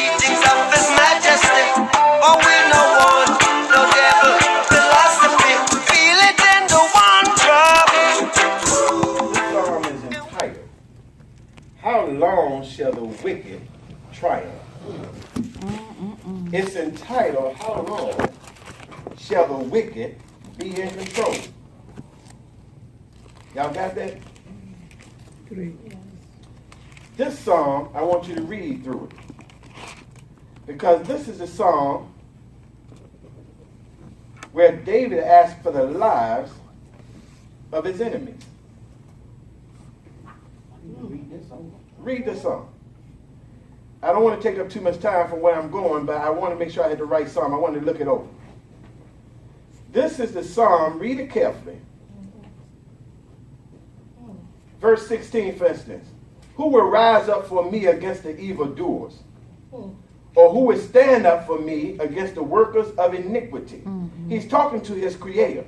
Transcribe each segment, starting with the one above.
teachings of His Majesty. But we no one, no devil, philosophy. Feel it in the one drop. This psalm is entitled, How Long Shall the Wicked Triumph? It's entitled, How Long Shall the Wicked Be in Control? Y'all got that? 3. This psalm, I want you to read through it. Because this is a psalm where David asked for the lives of his enemies. Read this psalm. I don't want to take up too much time from where I'm going, but I want to make sure I had the right psalm. I want to look it over. This is the psalm. Read it carefully. Verse 16, for instance. Who will rise up for me against the evildoers? Or who will stand up for me against the workers of iniquity? He's talking to his creator.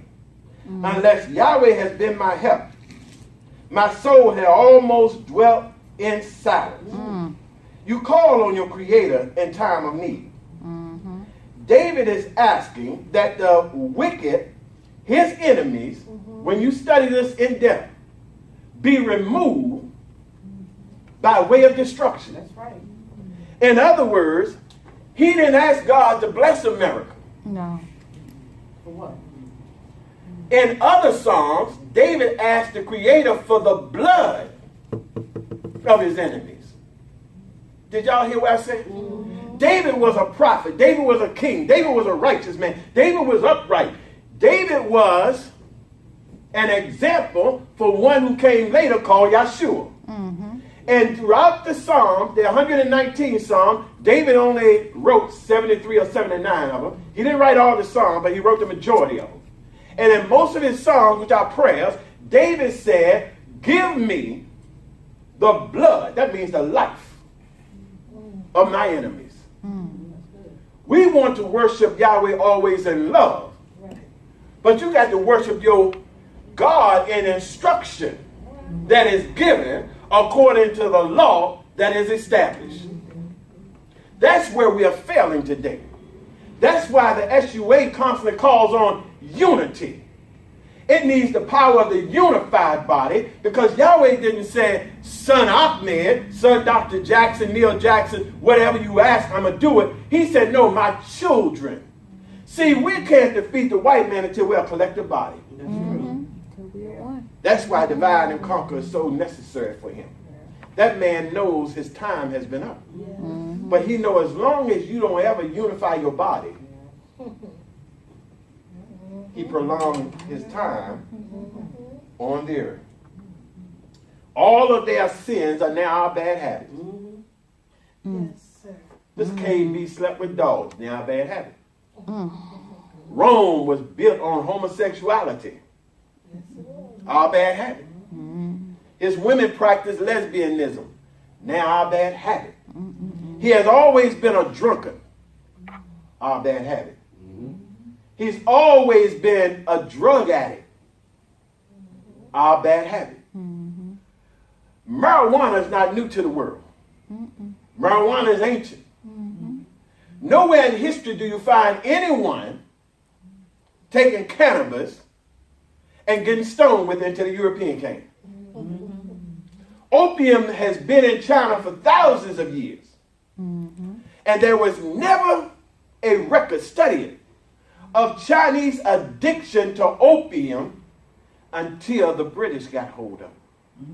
Unless Yahweh has been my help, my soul had almost dwelt in silence. You call on your creator in time of need. David is asking that the wicked, his enemies, when you study this in depth, be removed by way of destruction. That's right. In other words, he didn't ask God to bless America. No. For what? In other Psalms, David asked the Creator for the blood of his enemies. Did y'all hear what I said? David was a prophet. David was a king. David was a righteous man. David was upright. David was an example for one who came later called Yeshua. And throughout the Psalm, the 119 Psalm, David only wrote 73 or 79 of them. He didn't write all the Psalms, but he wrote the majority of them. And in most of his Psalms, which are prayers, David said, give me the blood, that means the life, of my enemies. We want to worship Yahweh always in love. But you got to worship your God in instruction that is given according to the law that is established. That's where we are failing today. That's why the SUA constantly calls on unity. It needs the power of the unified body, because Yahweh didn't say, son Ahmad, son Dr. Jackson, Neal Jackson, whatever you ask, I'm going to do it. He said, no, my children. See, we can't defeat the white man until we're a collective body. That's why divide and conquer is so necessary for him. That man knows his time has been up. But he knows as long as you don't ever unify your body, he prolonged his time on the earth. All of their sins are now our bad habits. Yes, sir. This KB slept with dogs, now a bad habit. Rome was built on homosexuality, our bad habit. His women practiced lesbianism, now our bad habit. He has always been a drunkard, our bad habit. He's always been a drug addict, our bad habit. Marijuana is not new to the world. Marijuana is ancient. Nowhere in history do you find anyone taking cannabis and getting stoned with it until the European came. Opium has been in China for thousands of years. And there was never a record studied of Chinese addiction to opium until the British got hold of it.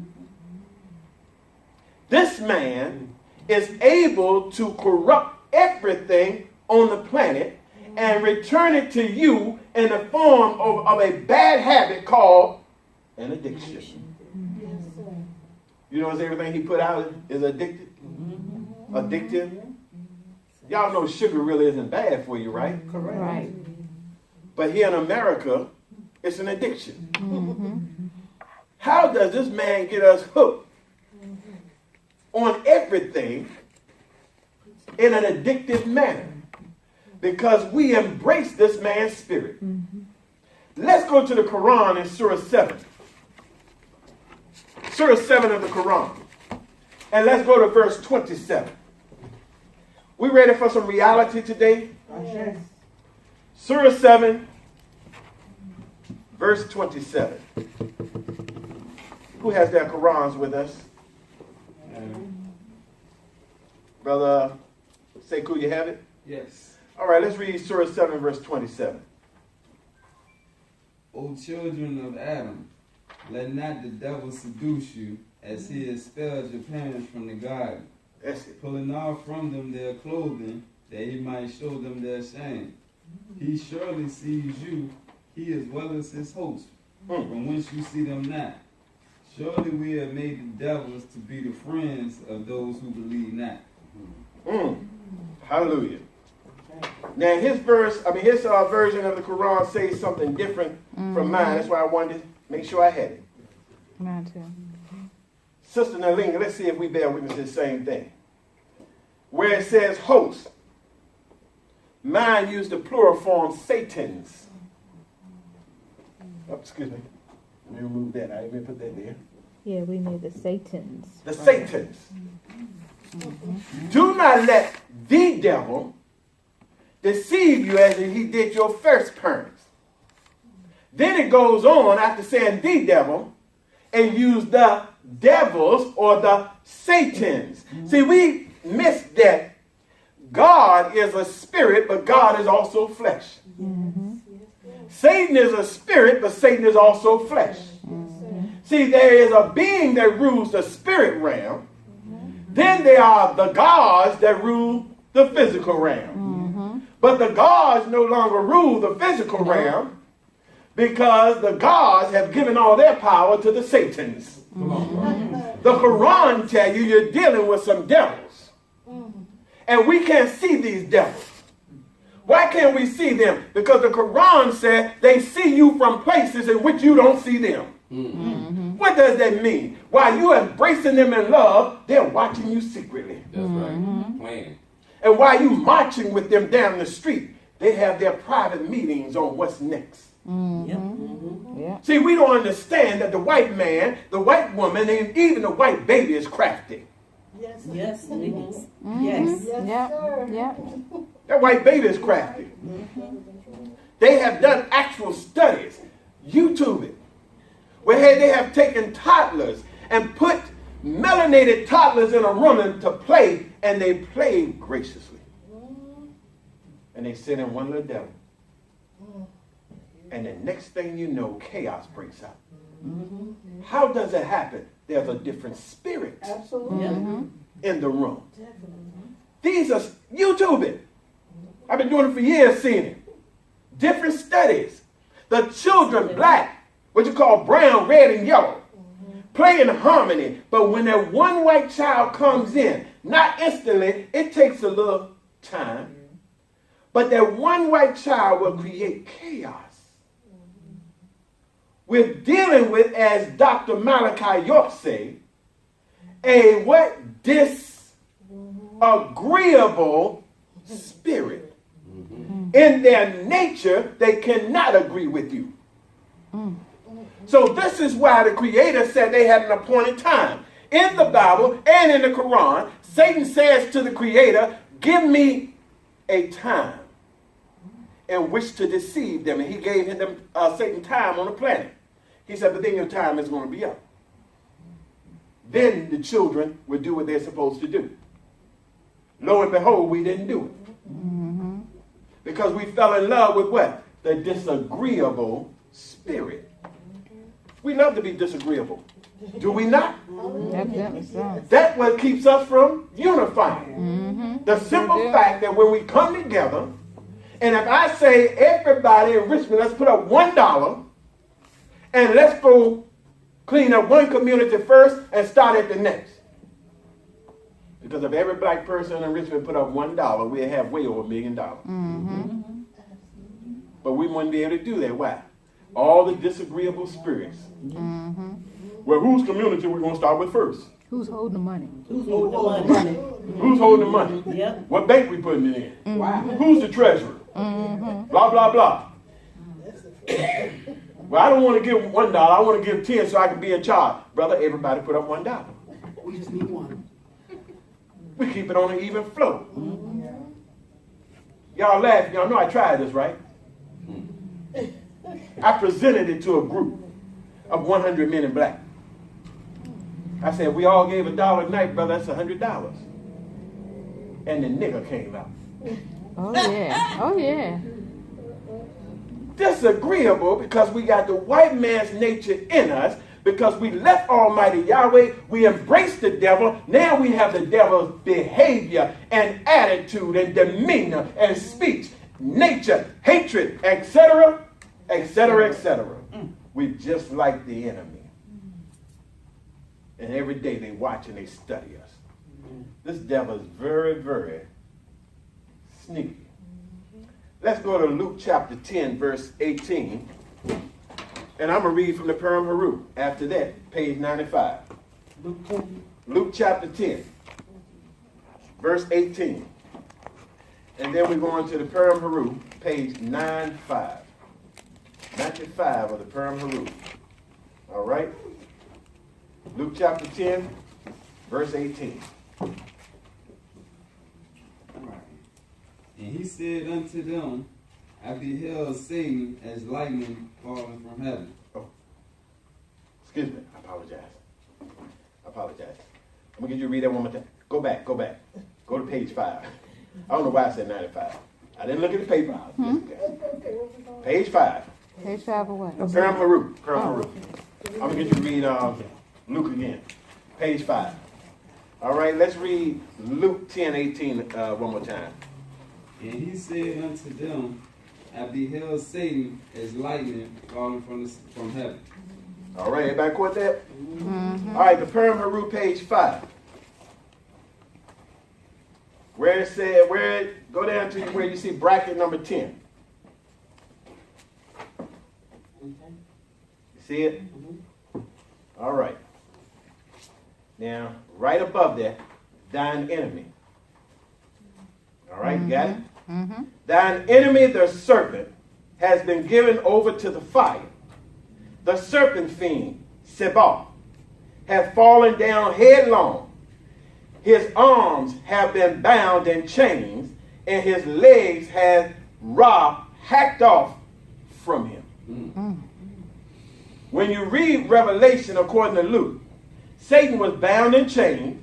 This man is able to corrupt everything on the planet and return it to you in the form of a bad habit called an addiction. You notice everything he put out is addicted? Addictive? Y'all know sugar really isn't bad for you, right? Correct. Right. But here in America, it's an addiction. How does this man get us hooked on everything in an addictive manner? Because we embrace this man's spirit. Let's go to the Quran in Surah 7. Surah 7 of the Quran. And let's go to verse 27. We ready for some reality today? Yes. Surah 7, verse 27. Who has their Qurans with us? Brother Sekou, you have it? Yes. All right, let's read Surah 7, verse 27. O children of Adam, let not the devil seduce you, as he expelled your parents from the garden, That's it. pulling off from them their clothing, that he might show them their shame. He surely sees you, he as well as his host, from whence you see them not. Surely we have made the devils to be the friends of those who believe not. Hallelujah. Now his version of the Quran says something different from mine. That's why I wanted to make sure I had it. Mine too. Sister Nalinga, let's see if we bear witness to the same thing. Where it says host, mine used the plural form Satans. Oh, excuse me. Let me remove that. I didn't even put that there. Yeah, we need the Satans. The Satans. Do not let the devil deceive you as he did your first parents. Then it goes on after saying the devil and use the devils or the Satans. See, we missed that God is a spirit, but God is also flesh. Satan is a spirit, but Satan is also flesh. See, there is a being that rules the spirit realm. Then there are the gods that rule the physical realm. But the gods no longer rule the physical realm because the gods have given all their power to the Satans. The Quran tell you you're dealing with some devils. And we can't see these devils. Why can't we see them? Because the Quran said they see you from places in which you don't see them. What does that mean? While you embracing them in love, they're watching you secretly. That's right. Playing. And while you marching with them down the street, they have their private meetings on what's next. Yeah. See, we don't understand that the white man, the white woman, and even the white baby is crafty. Yes. Yes, it is. Yes. Yes. Yeah. Sir. Yeah. That white baby is crafty. They have done actual studies, YouTube it, where they have taken toddlers and put melanated toddlers in a room to play, and they play graciously. And they sit in one little devil. And the next thing you know, chaos breaks out. How does it happen? There's a different spirit Absolutely. in the room. Definitely. These are, YouTube it. I've been doing it for years, seeing it. Different studies. The children, black, what you call brown, red, and yellow, play in harmony. But when that one white child comes in, not instantly, it takes a little time. But that one white child will create chaos. We're dealing with, as Dr. Malachi York say, a what? Disagreeable spirit. In their nature, they cannot agree with you. So this is why the Creator said they had an appointed time. In the Bible and in the Quran, Satan says to the Creator, give me a time in which to deceive them. And he gave them Satan time on the planet. He said, but then your time is going to be up. Then the children will do what they're supposed to do. Lo and behold, we didn't do it. Because we fell in love with what? The disagreeable spirit. We love to be disagreeable. Do we not? Evidently so. That's what keeps us from unifying. The simple fact that when we come together, and if I say everybody in Richmond, let's put up $1, and let's go clean up one community first and start at the next. Because if every black person in Richmond put up $1, we'd have way over $1 million. But we wouldn't be able to do that. Why? All the disagreeable spirits. Well, whose community we going to start with first? Who's holding the money? Who's holding the money? Who's holding the money? Yep. What bank we putting it in? Who's the treasurer? Blah, blah, blah. Well, I don't want to give $1. I want to give 10 so I can be in charge. Brother, everybody put up $1. We just need one. We keep it on an even flow. Y'all laughing. Y'all know I tried this, right? I presented it to a group of 100 men in black. I said, we all gave $1 a night, brother. That's $100. And the nigger came out. Oh yeah. Oh yeah. Disagreeable because we got the white man's nature in us, because we left Almighty Yahweh, we embraced the devil. Now we have the devil's behavior and attitude and demeanor and speech, nature, hatred, etc., etc., etc. We just like the enemy. And every day they watch and they study us. This devil is very, very sneaky. Let's go to Luke chapter 10, verse 18. And I'm going to read from the Purim Haru. After that, page 95. Luke chapter 10, verse 18. And then we're going to the Purim Haru, page 95. 95 of the Purim Haru. All right? Luke chapter 10, verse 18. And he said unto them, I beheld Satan as lightning falling from heaven. Oh. Excuse me. I apologize. I'm going to get you to read that one more time. Go back. Go to page 5. I don't know why I said 95. I didn't look at the paper. Page 5. Page 5 of what? Purim Haru. I'm going to get you to read Luke again. Page 5. All right, let's read Luke 10:18 one more time. And he said unto them, I beheld Satan as lightning falling from heaven. All right, everybody caught that? All right, the Purim Haru, page 5. Where it said, go down to where you see bracket number 10. You see it? All right. Now, right above that, thine enemy. All right, you got it? Thine enemy, the serpent, has been given over to the fire. The serpent fiend, Sebah, have fallen down headlong. His arms have been bound in chains, and his legs have Ra hacked off from him. When you read Revelation according to Luke, Satan was bound in chains,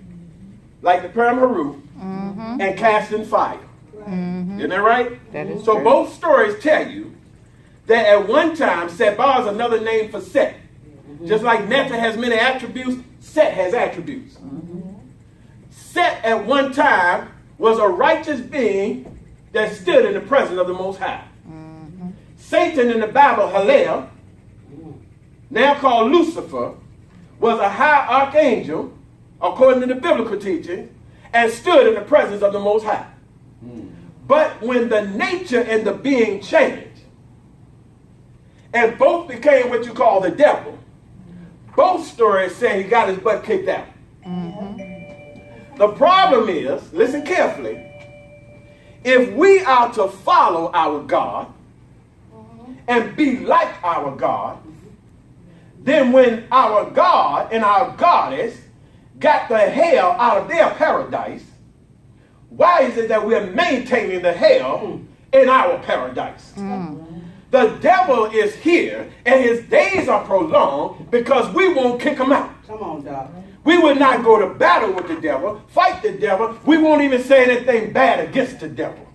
like the Purim Haru, and cast in fire. Isn't that right? That is so true. both stories tell you that at one time, Sebah is another name for Set. Just like Netta has many attributes, Set has attributes. Set at one time was a righteous being that stood in the presence of the Most High. Satan in the Bible, Hallel, now called Lucifer, was a high archangel, according to the biblical teaching, and stood in the presence of the Most High. But when the nature and the being changed, and both became what you call the devil, both stories say he got his butt kicked out. The problem is, listen carefully, if we are to follow our God and be like our God, then when our God and our goddess got the hell out of their paradise, why is it that we're maintaining the hell in our paradise? The devil is here and his days are prolonged because we won't kick him out. Come on, Doc. We will not go to battle with the devil, fight the devil. We won't even say anything bad against the devil.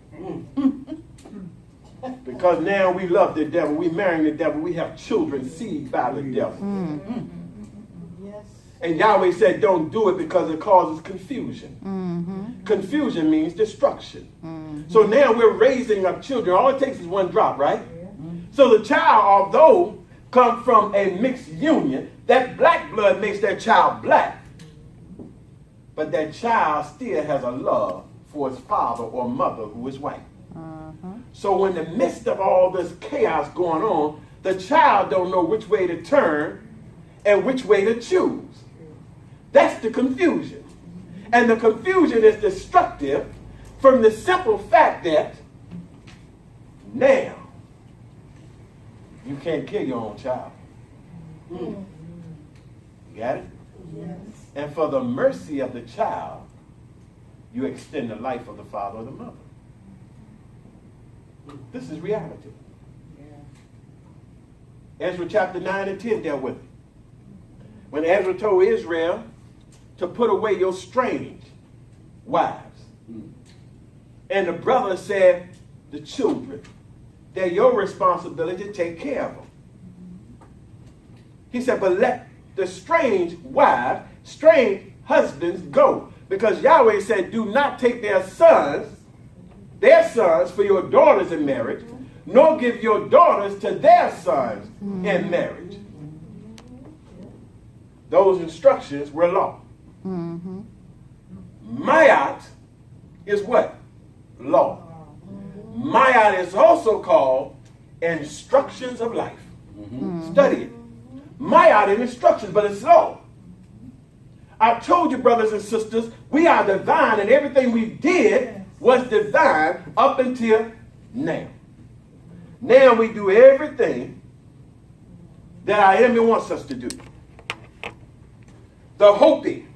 Because now we love the devil, we marry the devil, we have children seed by the devil. Yes. And Yahweh said don't do it because it causes confusion. Confusion means destruction. So now we're raising up children. All it takes is one drop, right? So the child, although come from a mixed union, that black blood makes that child black. But that child still has a love for his father or mother who is white. So in the midst of all this chaos going on, the child don't know which way to turn and which way to choose. That's the confusion. And the confusion is destructive from the simple fact that now you can't kill your own child. You got it? Yes. And for the mercy of the child, you extend the life of the father or the mother. This is reality. Ezra chapter 9 and 10 dealt with it. When Ezra told Israel to put away your strange wives. And the brother said, the children, they're your responsibility to take care of them. He said, but let the strange wives, strange husbands go. Because Yahweh said, do not take their sons for your daughters in marriage, nor give your daughters to their sons in marriage. Those instructions were law. Mayat is what? Law. Mayat is also called instructions of life. Study it. Mayat is instructions, but it's law. I told you, brothers and sisters, we are divine, and everything we did was divine up until now. Now we do everything that our enemy wants us to do. The Hopi,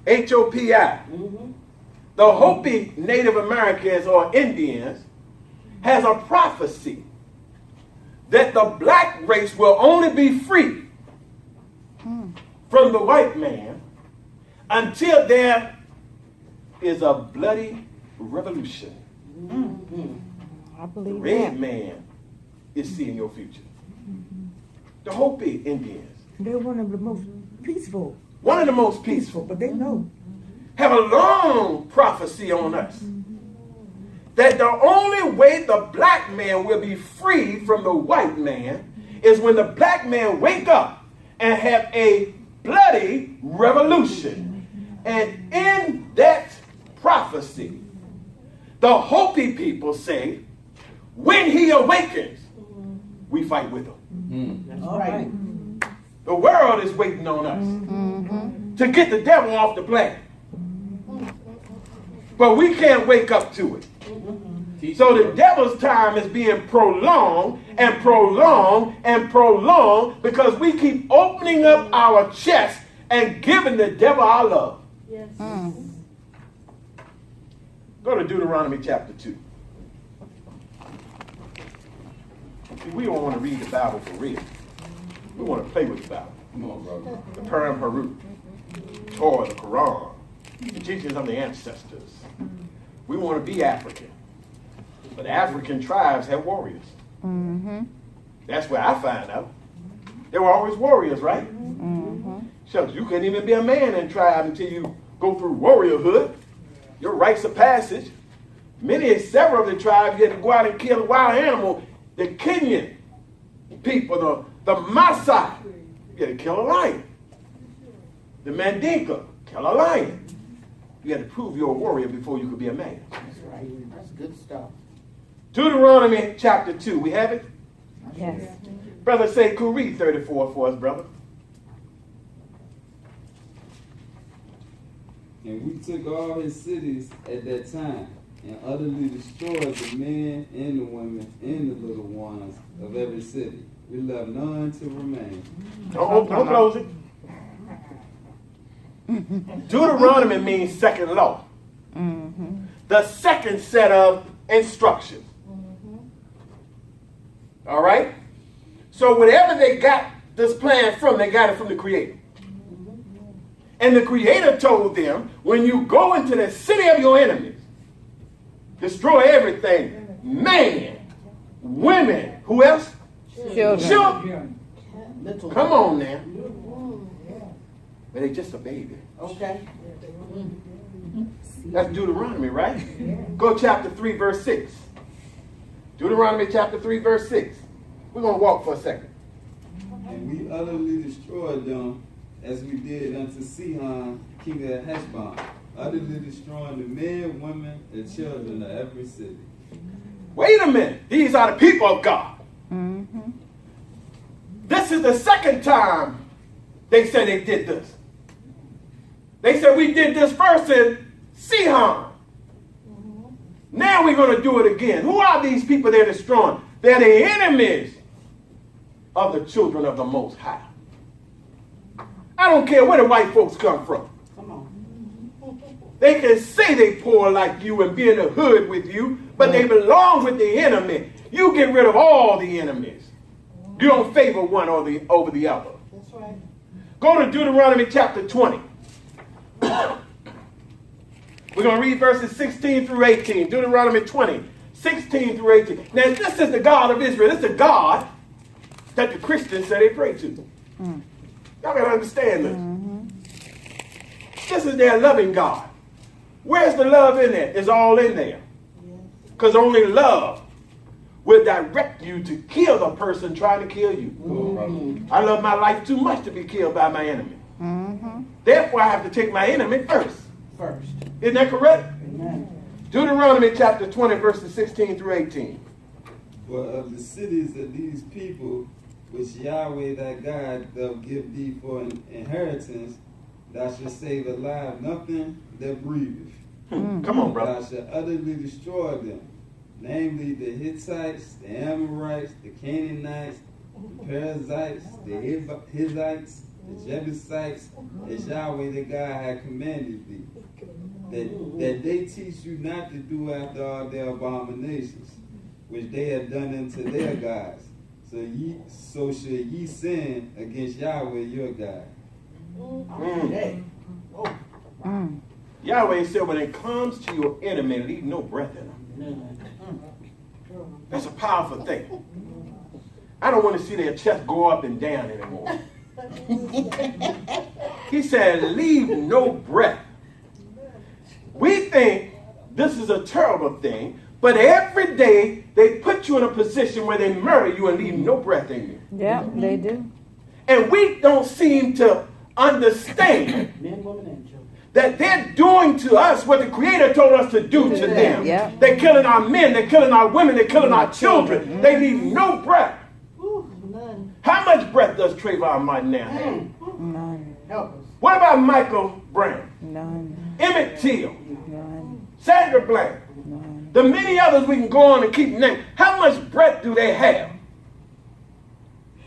H-O-P-I, the Hopi Native Americans or Indians has a prophecy that the black race will only be free from the white man until there is a bloody revolution. I The believe red that. man is seeing your future. The Hopi Indians, They're one of the most peaceful. one of the most peaceful, But they know. have a long prophecy on us that the only way the black man will be free from the white man is when the black man wake up and have a bloody revolution. And in that prophecy, the Hopi people say, when he awakens, we fight with him. That's right. The world is waiting on us to get the devil off the planet. But we can't wake up to it. So the devil's time is being prolonged and prolonged and prolonged because we keep opening up our chest and giving the devil our love. Yes. Go to Deuteronomy chapter 2. See, we don't want to read the Bible for real. We want to play with the Bible. Come on, brother. The Purim Harut, Torah, the Quran, the teachings of the ancestors. We want to be African. But African tribes have warriors. That's where I find out. There were always warriors, right? Shucks, you couldn't even be a man in tribe until you go through warriorhood. Your rites of passage. Several of the tribes, you had to go out and kill a wild animal. The Kenyan people, the Maasai, you had to kill a lion. The Mandinka, kill a lion. You had to prove you're a warrior before you could be a man. That's right. That's good stuff. Deuteronomy chapter 2, we have it? Yes. Brother, say, could read 34 for us, brother. And we took all his cities at that time, and utterly destroyed the men and the women and the little ones of every city. We left none to remain. Don't close it. Deuteronomy means second law. The second set of instructions. All right? So whatever they got this plan from, they got it from the Creator. And the Creator told them, when you go into the city of your enemies, destroy everything. Man, women, who else? Children. Little. Come on now. But they just a baby. Okay. That's Deuteronomy, right? Go chapter 3, verse 6. Deuteronomy chapter 3, verse 6. We're going to walk for a second. And we utterly destroyed them as we did unto Sihon, king of Heshbon, utterly destroying the men, women, and children of every city. Wait a minute. These are the people of God. This is the second time they said they did this. They said we did this first in Sihon. Now we're going to do it again. Who are these people they're destroying? They're the enemies of the children of the Most High. I don't care where the white folks come from. Come on. They can say they poor like you and be in the hood with you, but they belong with the enemy. You get rid of all the enemies. You don't favor one over the other. That's right. Go to Deuteronomy chapter 20. We're going to read verses 16 through 18. Deuteronomy 20, 16 through 18. Now, this is the God of Israel. This is the God that the Christians say they pray to. Y'all got to understand this. This is their loving God. Where's the love in there? It's all in there. Because only love will direct you to kill the person trying to kill you. I love my life too much to be killed by my enemy. Therefore, I have to take my enemy first. Isn't that correct? Amen. Deuteronomy chapter 20, verses 16 through 18. For of the cities of these people, which Yahweh thy God doth give thee for an inheritance, thou shalt save alive nothing that breatheth. Come on, brother. Thou shalt utterly destroy them, namely the Hittites, the Amorites, the Canaanites, the Perizzites, the Hittites, the Jebusites, as Yahweh the God had commanded thee, that they teach you not to do after all their abominations, which they have done unto their gods. So shall ye sin against Yahweh your God. Yahweh said when it comes to your enemy, leave no breath in them. That's a powerful thing. I don't want to see their chest go up and down anymore. He said, leave no breath. We think this is a terrible thing, but every day they put you in a position where they murder you and leave no breath in you. Yeah, they do. And we don't seem to understand Men, women, and children. that they're doing to us what the Creator told us to do to them. Yeah. They're killing our men, they're killing our women, they're killing our children. They leave no breath. None. How much breath does Trayvon Martin now have? None. Help us. What about Michael Brown, None. Emmett Till, None. Sandra Bland, None. the many others we can go on and keep naming? How much breath do they have?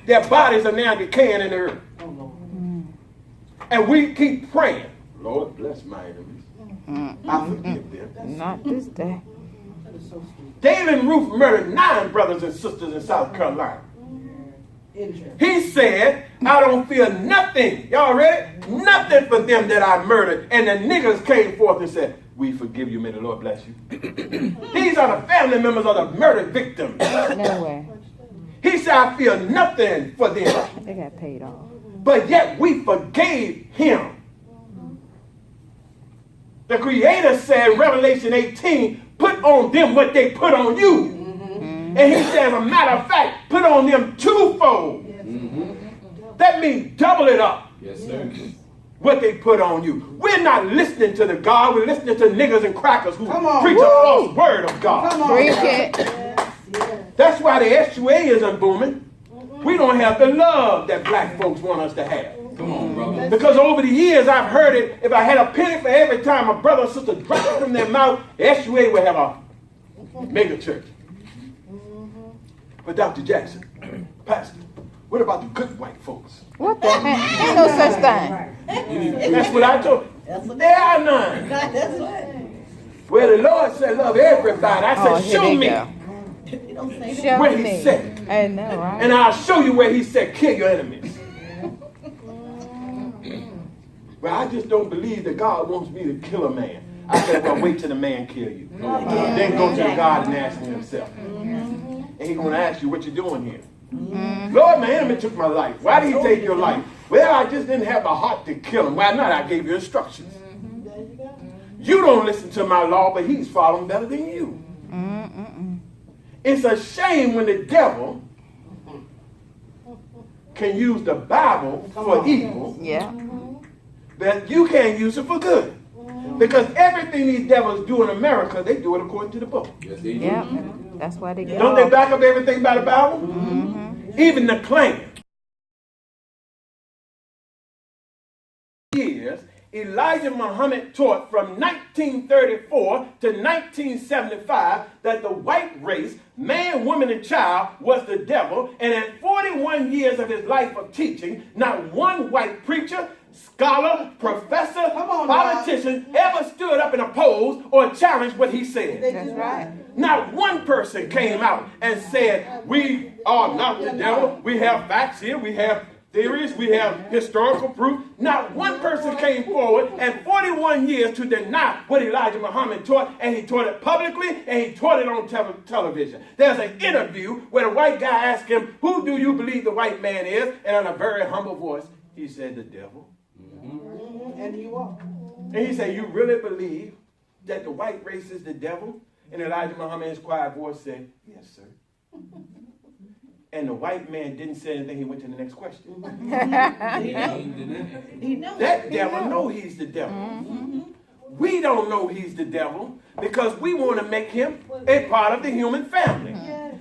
Their bodies are now decaying in the earth. Oh, Lord. And we keep praying, Lord, bless my enemies. I forgive them. Not this day. That is so stupid. David and Ruth murdered 9 brothers and sisters in South Carolina. Injured. He said, I don't feel nothing. Y'all ready? Nothing for them that I murdered. And the niggas came forth and said, we forgive you. May the Lord bless you. These are the family members of the murdered victims. No way. He said, I feel nothing for them. They got paid off. But yet we forgave him. The Creator said in Revelation 18, put on them what they put on you. And he said, as a matter of fact, put on them twofold. That means double it up. Yes, sir. What they put on you. We're not listening to the God. We're listening to niggas and crackers who Come on. preach a false word of God. Come on. Preach it. That's why the SUA isn't booming. We don't have the love that black folks want us to have. Come on, brother. Because over the years, I've heard it. If I had a penny for every time a brother or sister dropped it from their mouth, the SUA would have a mega church. But Dr. Jackson, Pastor, what about the good white folks? What the heck? Ain't no such thing. That's what I told you. There are none. That's right. Where the Lord said, love everybody. I said, Here show they me go. Show where he me. said. I know, right? And I'll show you where he said, kill your enemies. Well, I just don't believe that God wants me to kill a man. I said, well, wait till the man kill you. Then go to the God and ask him himself. And he's going to ask you what you're doing here. Lord, my enemy took my life. Why did he take your life? Well, I just didn't have the heart to kill him. Why not? I gave you instructions. You don't listen to my law, but he's following better than you. It's a shame when the devil can use the Bible for evil, Yeah. but you can't use it for good. Because everything these devils do in America, they do it according to the book. Yes, they do. Yeah. That's why they get Don't they off. back up everything by the Bible? Even the Klan. Years, Elijah Muhammad taught from 1934 to 1975 that the white race, man, woman, and child, was the devil. And in 41 years of his life of teaching, not one white preacher, scholar, professor, Come on, politician ever stood up and opposed or challenged what he said. They That's just right. Not one person came out and said, we are not the devil. We have facts here. We have theories. We have historical proof. Not one person came forward and 41 years to deny what Elijah Muhammad taught, and he taught it publicly, and he taught it on television. There's an interview where the white guy asked him, who do you believe the white man is? And in a very humble voice, he said, the devil. And you are. And he said, you really believe that the white race is the devil? And Elijah Muhammad's quiet voice said, yes, sir. And the white man didn't say anything. He went to the next question. He knows. That devil know he's the devil. We don't know he's the devil because we want to make him a part of the human family.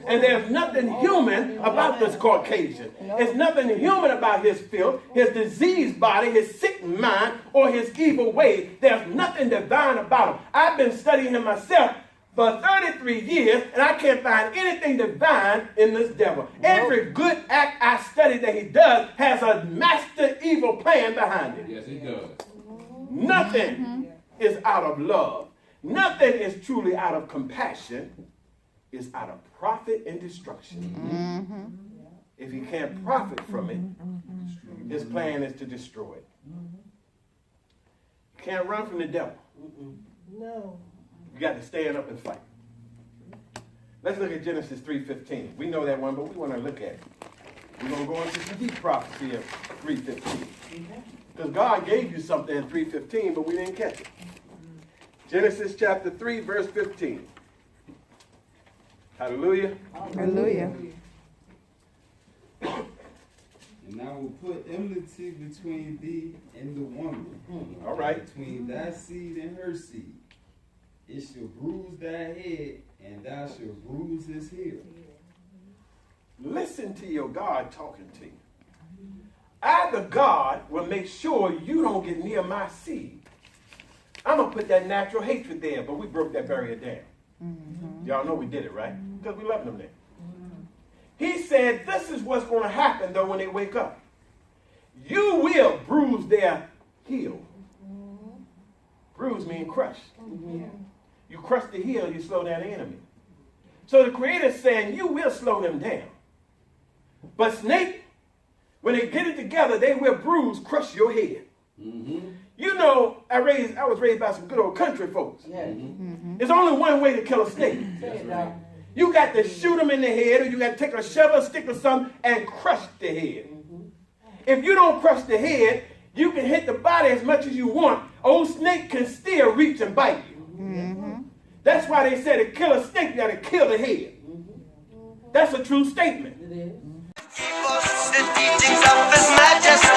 And there's nothing human about this Caucasian. There's nothing human about his filth, his diseased body, his sick mind, or his evil ways. There's nothing divine about him. I've been studying him myself for 33 years, and I can't find anything divine in this devil. Every good act I study that he does has a master evil plan behind it. Yes, he does. Nothing is out of love. Nothing is truly out of compassion. It's out of profit and destruction. If he can't profit from it, his plan is to destroy it. You can't run from the devil. No. You got to stand up and fight. Let's look at Genesis 3:15. We know that one, but we want to look at it. We're going to go into some deep prophecy of 3:15. Because God gave you something in 3:15, but we didn't catch it. Genesis chapter 3, verse 15. Hallelujah. Hallelujah. And I will put enmity between thee and the woman. All right. Between thy seed and her seed. It shall bruise thy head, and thou shalt bruise his heel. Listen to your God talking to you. I, the God, will make sure you don't get near my seed. I'm going to put that natural hatred there, but we broke that barrier down. Y'all know we did it, right? Because we love them there. He said, this is what's going to happen, though, when they wake up. You will bruise their heel. Bruise means crush. You crush the heel, you slow down the enemy. So the Creator's saying, you will slow them down. But snake, when they get it together, they will bruise, crush your head. You know, I was raised by some good old country folks. There's only one way to kill a snake. You got to shoot them in the head, or you got to take a shovel, stick or something, and crush the head. If you don't crush the head, you can hit the body as much as you want. Old snake can still reach and bite you. That's why they said to kill a snake, you got to kill the head. That's a true statement. Keep us the teachings of His Majesty.